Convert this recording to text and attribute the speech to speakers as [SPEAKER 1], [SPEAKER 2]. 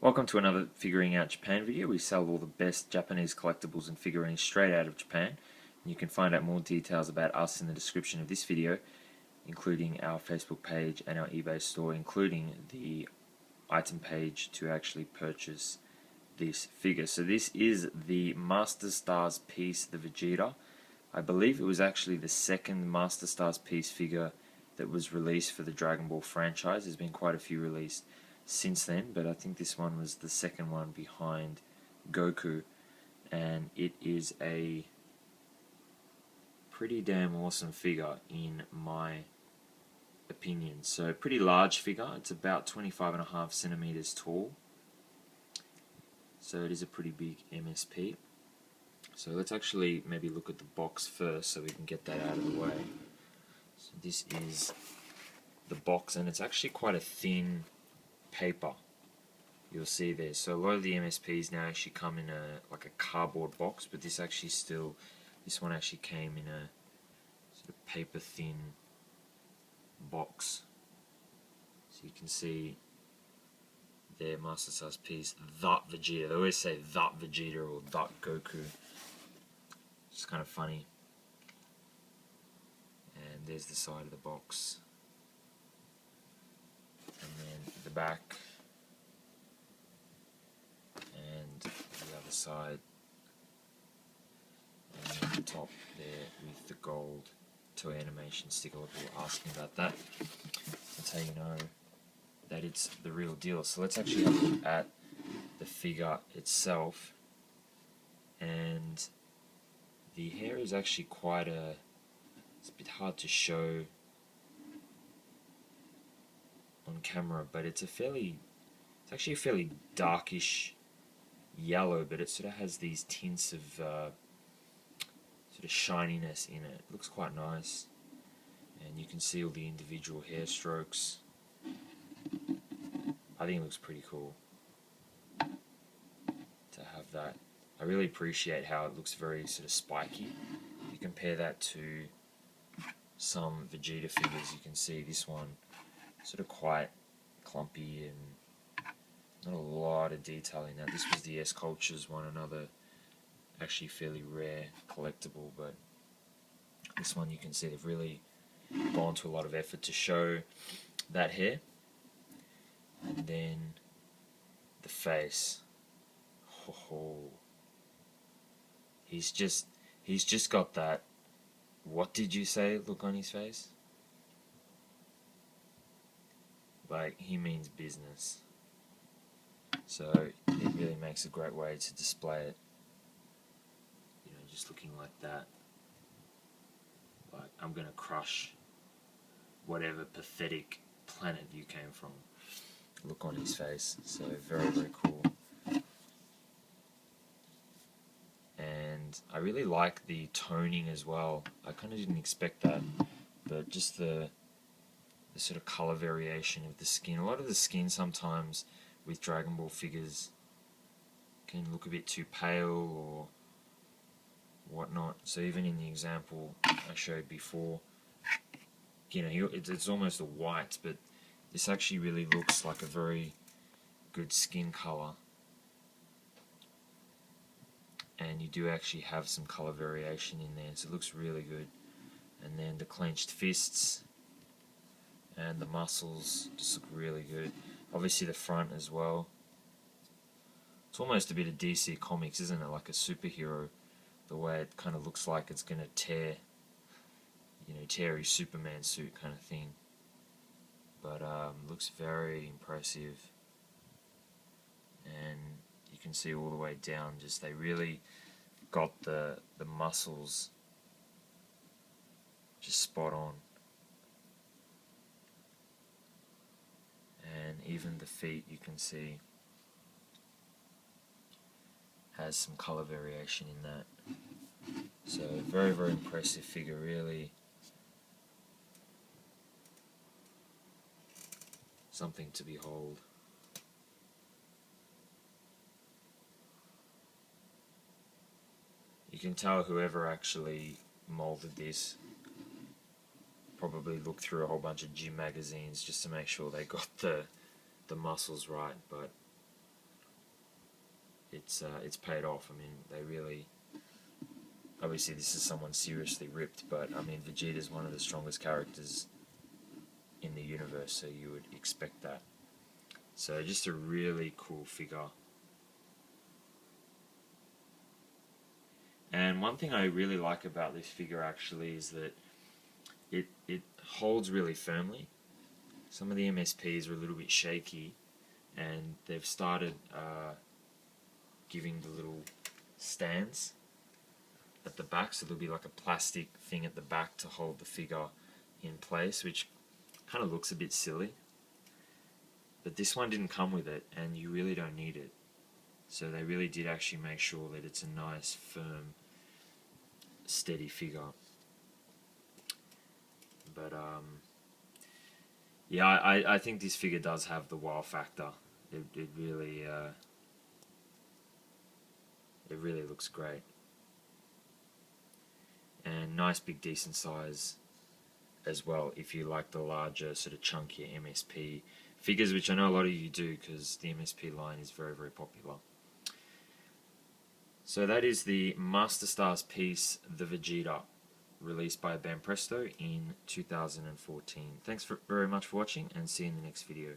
[SPEAKER 1] Welcome to another Figuring Out Japan video. We sell all the best Japanese collectibles and figurines straight out of Japan. You can find out more details about us in the description of this video, including our Facebook page and our eBay store, including the item page to actually purchase this figure. So this is the Master Stars piece, the Vegeta. I believe it was actually the second Master Stars piece figure that was released for the Dragon Ball franchise. There's been quite a few released since then, but I think this one was the second one behind Goku, and it is a pretty damn awesome figure in my opinion. So pretty large figure. It's about 25.5 centimeters tall, so it is a pretty big MSP. So let's actually maybe look at the box first so we can get that out of the way. So this is the box, and it's actually quite a thin paper, you'll see there. So a lot of the MSPs now actually come in like a cardboard box, but this one actually came in a sort of paper thin box. So you can see their Master Stars piece, that Vegeta. They always say that Vegeta or that Goku. It's kind of funny. And there's the side of the box. And then the back, and the other side, and then the top there with the gold toy animation sticker. People were asking about that. That's how you know that it's the real deal. So let's actually have a look at the figure itself. And the hair is actually it's a bit hard to show on camera, but it's actually a fairly darkish yellow, but it sort of has these tints of sort of shininess in it. It looks quite nice, and you can see all the individual hair strokes. I think it looks pretty cool to have that. I really appreciate how it looks very sort of spiky. If you compare that to some Vegeta figures, you can see this one sort of quite clumpy and not a lot of detail in that. This was the S Cultures one, another actually fairly rare collectible, but this one you can see they've really gone to a lot of effort to show that hair. And then the face. Oh, he's just got that, what did you say, look on his face. Like, he means business. So it really makes a great way to display it. You know, just looking like that. Like, I'm gonna crush whatever pathetic planet you came from. Look on his face. So very, very cool. And I really like the toning as well. I kind of didn't expect that, but just the sort of colour variation of the skin. A lot of the skin sometimes with Dragon Ball figures can look a bit too pale or whatnot. So even in the example I showed before, you know, it's almost a white, but this actually really looks like a very good skin colour. And you do actually have some colour variation in there, so it looks really good. And then the clenched fists and the muscles just look really good. Obviously the front as well. It's almost a bit of DC Comics, isn't it? Like a superhero, the way it kind of looks like it's going to tear his Superman suit kind of thing. But looks very impressive. And you can see all the way down, just they really got the muscles just spot on. And even the feet, you can see, has some colour variation in that. So very, very impressive figure, really. Something to behold. You can tell whoever actually moulded this probably looked through a whole bunch of gym magazines just to make sure they got the muscles right, but it's paid off. I mean, they really, obviously this is someone seriously ripped, but I mean Vegeta is one of the strongest characters in the universe, so you would expect that. So just a really cool figure. And one thing I really like about this figure actually is that it holds really firmly. Some of the MSPs are a little bit shaky, and they've started giving the little stands at the back, so there'll be like a plastic thing at the back to hold the figure in place, which kind of looks a bit silly. But this one didn't come with it, and you really don't need it. So they really did actually make sure that it's a nice, firm, steady figure. But yeah, I think this figure does have the wow factor. It really looks great, and nice big decent size as well if you like the larger sort of chunkier MSP figures, which I know a lot of you do because the MSP line is very, very popular. So that is the Master Stars piece, the Vegeta, released by Banpresto in 2014. Thanks very much for watching, and see you in the next video.